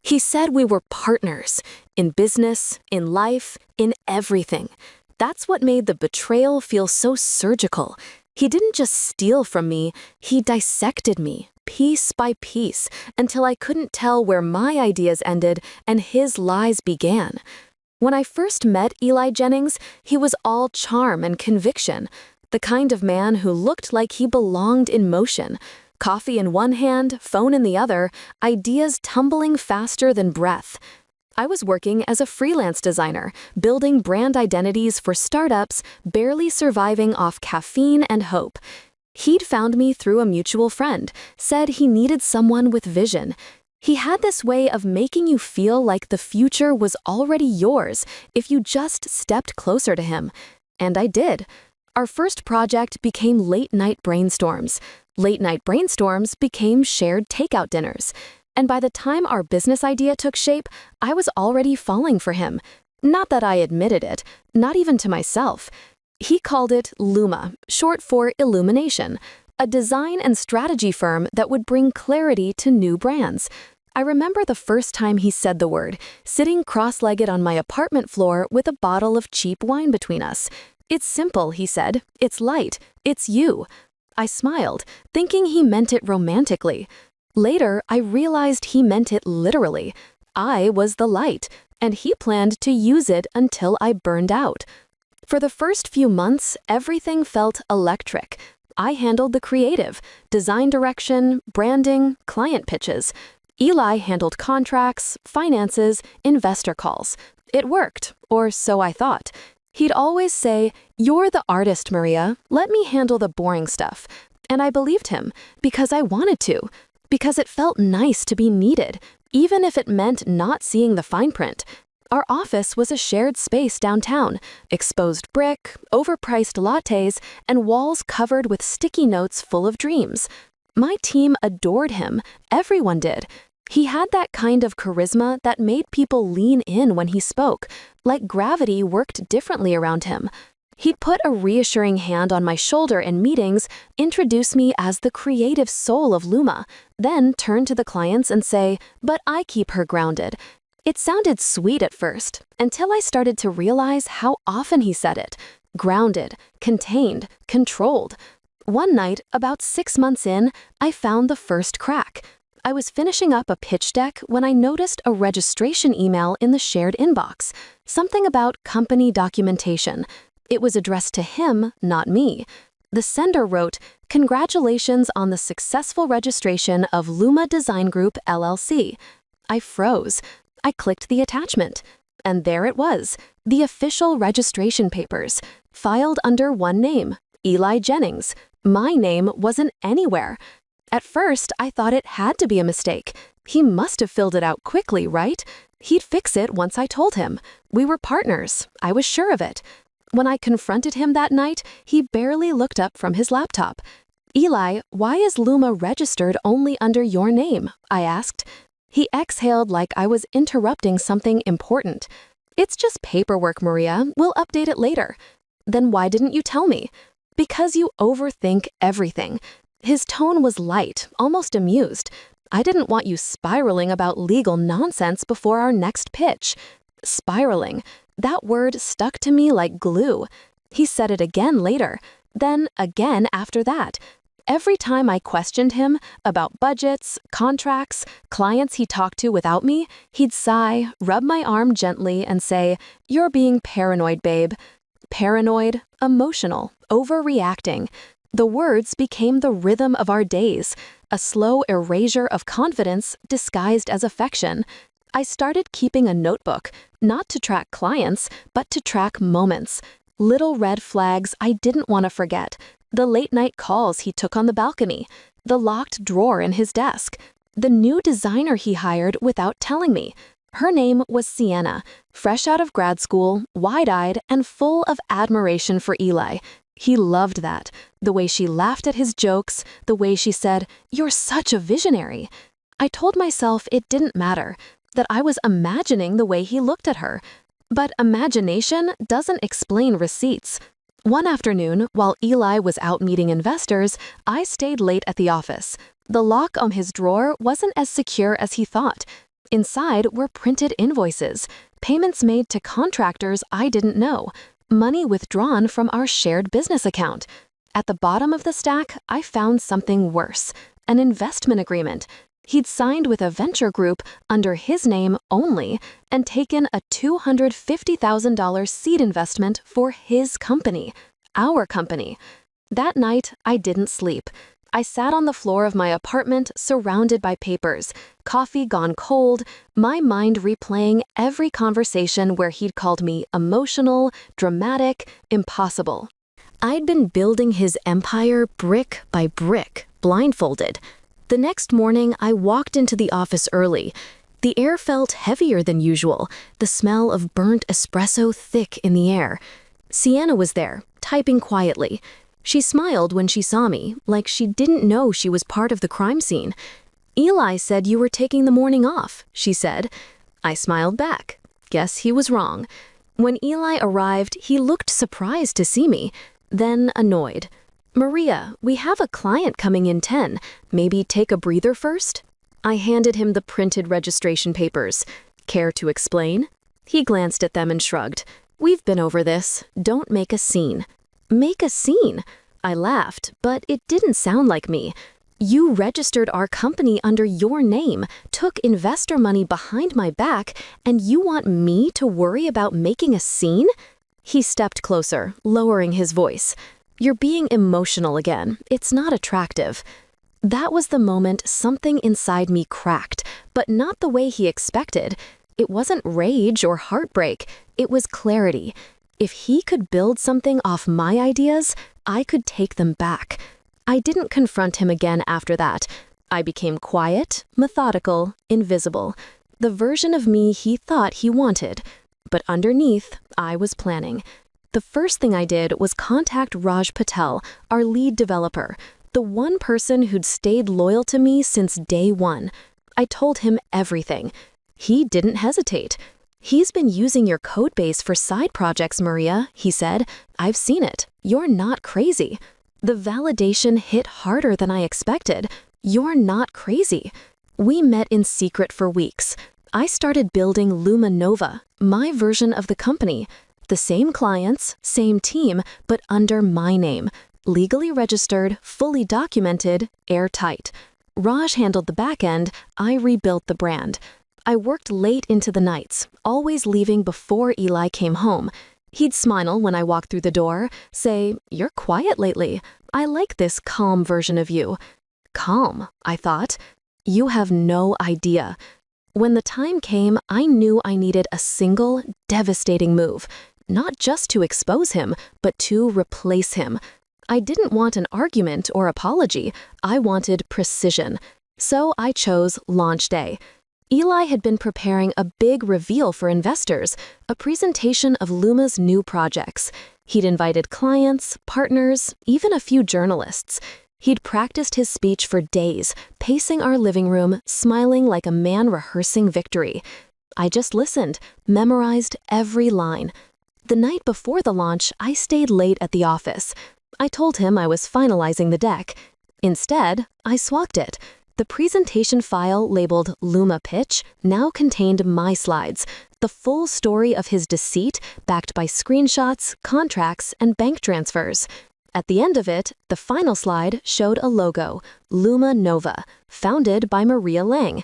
He said we were partners in business, in life, in everything. That's what made the betrayal feel so surgical. He didn't just steal from me, he dissected me, piece by piece, until I couldn't tell where my ideas ended and his lies began. When I first met Eli Jennings, he was all charm and conviction, the kind of man who looked like he belonged in motion. Coffee in one hand, phone in the other, ideas tumbling faster than breath. I was working as a freelance designer, building brand identities for startups, barely surviving off caffeine and hope. He'd found me through a mutual friend, said he needed someone with vision. He had this way of making you feel like the future was already yours if you just stepped closer to him. And I did. Our first project became late-night brainstorms. Late-night brainstorms became shared takeout dinners. And by the time our business idea took shape, I was already falling for him. Not that I admitted it, not even to myself. He called it Luma, short for Illumination, a design and strategy firm that would bring clarity to new brands. I remember the first time he said the word, sitting cross-legged on my apartment floor with a bottle of cheap wine between us. "It's simple," he said. "It's light. It's you." I smiled, thinking he meant it romantically. Later, I realized he meant it literally. I was the light, and he planned to use it until I burned out. For the first few months, everything felt electric. I handled the creative, design direction, branding, client pitches. Eli handled contracts, finances, investor calls. It worked, or so I thought. He'd always say, "You're the artist, Maria. Let me handle the boring stuff." And I believed him, because I wanted to, because it felt nice to be needed, even if it meant not seeing the fine print. Our office was a shared space downtown, exposed brick, overpriced lattes, and walls covered with sticky notes full of dreams. My team adored him. Everyone did. He had that kind of charisma that made people lean in when he spoke, like gravity worked differently around him. He'd put a reassuring hand on my shoulder in meetings, introduce me as the creative soul of Luma, then turn to the clients and say, "But I keep her grounded." It sounded sweet at first, until I started to realize how often he said it. Grounded, contained, controlled. One night, about 6 months in, I found the first crack. I was finishing up a pitch deck when I noticed a registration email in the shared inbox, something about company documentation. It was addressed to him, not me. The sender wrote, "Congratulations on the successful registration of Luma Design Group, LLC." I froze. I clicked the attachment. And there it was, the official registration papers, filed under one name, Eli Jennings. My name wasn't anywhere. At first, I thought it had to be a mistake. He must have filled it out quickly, right? He'd fix it once I told him. We were partners. I was sure of it. When I confronted him that night, he barely looked up from his laptop. "Eli, why is Luma registered only under your name?" I asked. He exhaled like I was interrupting something important. "It's just paperwork, Maria. We'll update it later." "Then why didn't you tell me?" "Because you overthink everything." His tone was light, almost amused. "I didn't want you spiraling about legal nonsense before our next pitch." Spiraling. That word stuck to me like glue. He said it again later, then again after that. Every time I questioned him about budgets, contracts, clients he talked to without me, he'd sigh, rub my arm gently, and say, "You're being paranoid, babe." Paranoid, emotional, overreacting. The words became the rhythm of our days, a slow erasure of confidence disguised as affection. I started keeping a notebook, not to track clients, but to track moments. Little red flags I didn't want to forget. The late-night calls he took on the balcony, the locked drawer in his desk, the new designer he hired without telling me. Her name was Sienna, fresh out of grad school, wide-eyed, and full of admiration for Eli. He loved that. The way she laughed at his jokes, the way she said, "You're such a visionary." I told myself it didn't matter, that I was imagining the way he looked at her. But imagination doesn't explain receipts. One afternoon, while Eli was out meeting investors, I stayed late at the office. The lock on his drawer wasn't as secure as he thought. Inside were printed invoices, payments made to contractors I didn't know, money withdrawn from our shared business account. At the bottom of the stack, I found something worse, an investment agreement. He'd signed with a venture group under his name only and taken a $250,000 seed investment for his company, our company. That night, I didn't sleep. I sat on the floor of my apartment surrounded by papers, coffee gone cold, my mind replaying every conversation where he'd called me emotional, dramatic, impossible. I'd been building his empire brick by brick, blindfolded. The next morning, I walked into the office early. The air felt heavier than usual, the smell of burnt espresso thick in the air. Sienna was there, typing quietly. She smiled when she saw me, like she didn't know she was part of the crime scene. "Eli said you were taking the morning off," she said. I smiled back. Guess he was wrong. When Eli arrived, he looked surprised to see me, then annoyed. "Maria, we have a client coming in 10. Maybe take a breather first?" I handed him the printed registration papers. "Care to explain?" He glanced at them and shrugged. "We've been over this. Don't make a scene." Make a scene? I laughed, but it didn't sound like me. You registered our company under your name, took investor money behind my back, and you want me to worry about making a scene? He stepped closer, lowering his voice. "You're being emotional again. It's not attractive." That was the moment something inside me cracked, but not the way he expected. It wasn't rage or heartbreak. It was clarity. If he could build something off my ideas, I could take them back. I didn't confront him again after that. I became quiet, methodical, invisible. The version of me he thought he wanted. But underneath, I was planning. The first thing I did was contact Raj Patel, our lead developer, the one person who'd stayed loyal to me since day one. I told him everything. He didn't hesitate. "He's been using your codebase for side projects, Maria," he said. "I've seen it. You're not crazy." The validation hit harder than I expected. You're not crazy. We met in secret for weeks. I started building Luma Nova, my version of the company. The same clients, same team, but under my name. Legally registered, fully documented, airtight. Raj handled the back end, I rebuilt the brand. I worked late into the nights, always leaving before Eli came home. He'd smile when I walked through the door, say, "You're quiet lately. I like this calm version of you." Calm, I thought. You have no idea. When the time came, I knew I needed a single, devastating move. Not just to expose him, but to replace him. I didn't want an argument or apology. I wanted precision. So I chose launch day. Eli had been preparing a big reveal for investors, a presentation of Luma's new projects. He'd invited clients, partners, even a few journalists. He'd practiced his speech for days, pacing our living room, smiling like a man rehearsing victory. I just listened, memorized every line. The night before the launch, I stayed late at the office. I told him I was finalizing the deck. Instead, I swapped it. The presentation file labeled Luma Pitch now contained my slides, the full story of his deceit backed by screenshots, contracts, and bank transfers. At the end of it, the final slide showed a logo, Luma Nova, founded by Maria Lang.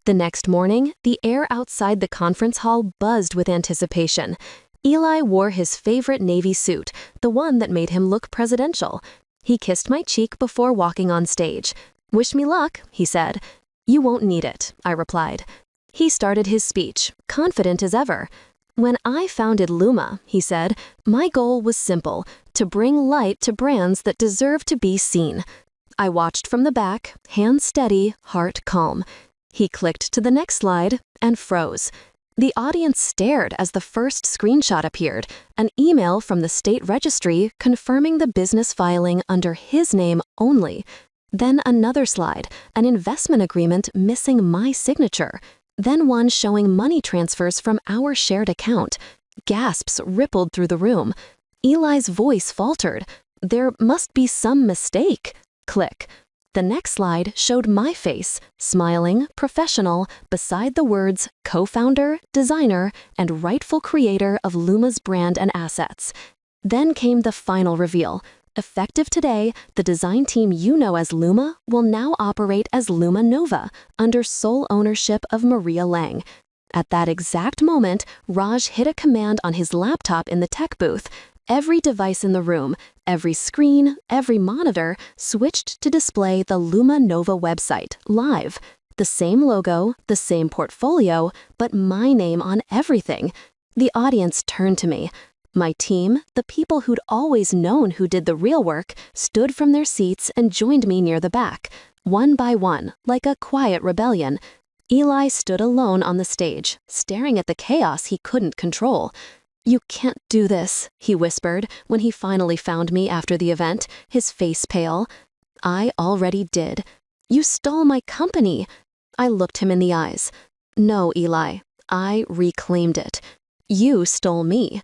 The next morning, the air outside the conference hall buzzed with anticipation. Eli wore his favorite navy suit, the one that made him look presidential. He kissed my cheek before walking on stage. "Wish me luck," he said. "You won't need it," I replied. He started his speech, confident as ever. "When I founded Luma," he said, "my goal was simple, to bring light to brands that deserve to be seen." I watched from the back, hands steady, heart calm. He clicked to the next slide and froze. The audience stared as the first screenshot appeared, an email from the state registry confirming the business filing under his name only. Then another slide, an investment agreement missing my signature. Then one showing money transfers from our shared account. Gasps rippled through the room. Eli's voice faltered. "There must be some mistake." Click. The next slide showed my face, smiling, professional, beside the words co-founder, designer, and rightful creator of Luma's brand and assets. Then came the final reveal. Effective today, the design team you know as Luma will now operate as Luma Nova, under sole ownership of Maria Lang. At that exact moment, Raj hit a command on his laptop in the tech booth. Every device in the room, every screen, every monitor switched to display the Luma Nova website, live. The same logo, the same portfolio, but my name on everything. The audience turned to me. My team, the people who'd always known who did the real work, stood from their seats and joined me near the back, one by one, like a quiet rebellion. Eli stood alone on the stage, staring at the chaos he couldn't control. "You can't do this," he whispered when he finally found me after the event, his face pale. "I already did. You stole my company." I looked him in the eyes. "No, Eli, I reclaimed it. You stole me."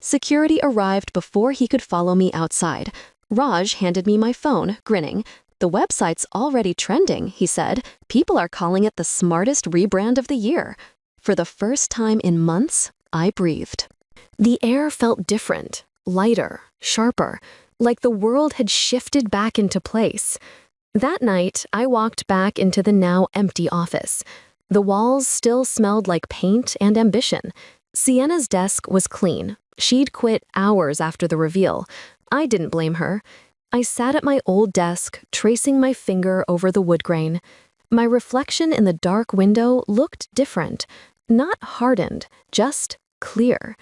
Security arrived before he could follow me outside. Raj handed me my phone, grinning. "The website's already trending," he said. "People are calling it the smartest rebrand of the year." For the first time in months, I breathed. The air felt different, lighter, sharper, like the world had shifted back into place. That night, I walked back into the now empty office. The walls still smelled like paint and ambition. Sienna's desk was clean. She'd quit hours after the reveal. I didn't blame her. I sat at my old desk, tracing my finger over the wood grain. My reflection in the dark window looked different. Not hardened, just clear.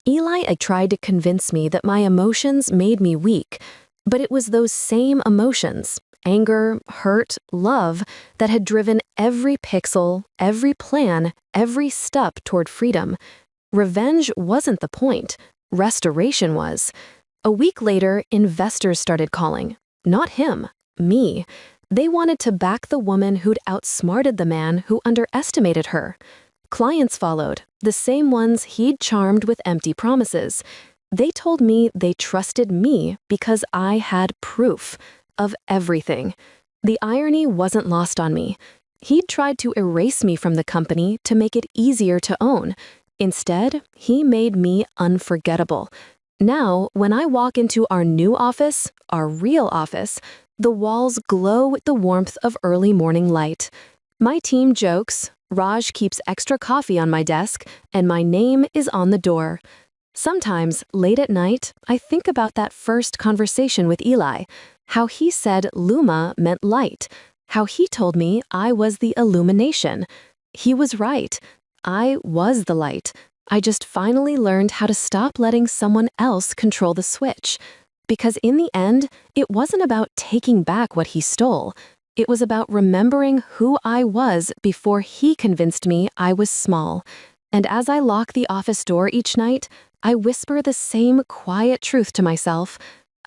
Eli had tried to convince me that my emotions made me weak, but it was those same emotions, anger, hurt, love, that had driven every pixel, every plan, every step toward freedom. Revenge wasn't the point. Restoration was. A week later, investors started calling. Not him, me. They wanted to back the woman who'd outsmarted the man who underestimated her. Clients followed, the same ones he'd charmed with empty promises. They told me they trusted me because I had proof of everything. The irony wasn't lost on me. He'd tried to erase me from the company to make it easier to own. Instead, he made me unforgettable. Now, when I walk into our new office, our real office, the walls glow with the warmth of early morning light. My team jokes, Raj keeps extra coffee on my desk, and my name is on the door. Sometimes, late at night, I think about that first conversation with Eli, how he said Luma meant light, how he told me I was the illumination. He was right. I was the light. I just finally learned how to stop letting someone else control the switch. Because in the end, it wasn't about taking back what he stole. It was about remembering who I was before he convinced me I was small. And as I lock the office door each night, I whisper the same quiet truth to myself.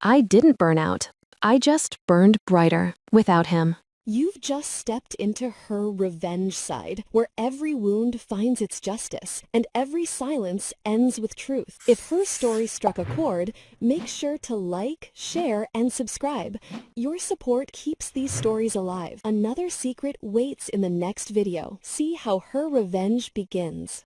I didn't burn out. I just burned brighter without him. You've just stepped into her revenge side, where every wound finds its justice, and every silence ends with truth. If her story struck a chord, make sure to like, share, and subscribe. Your support keeps these stories alive. Another secret waits in the next video. See how her revenge begins.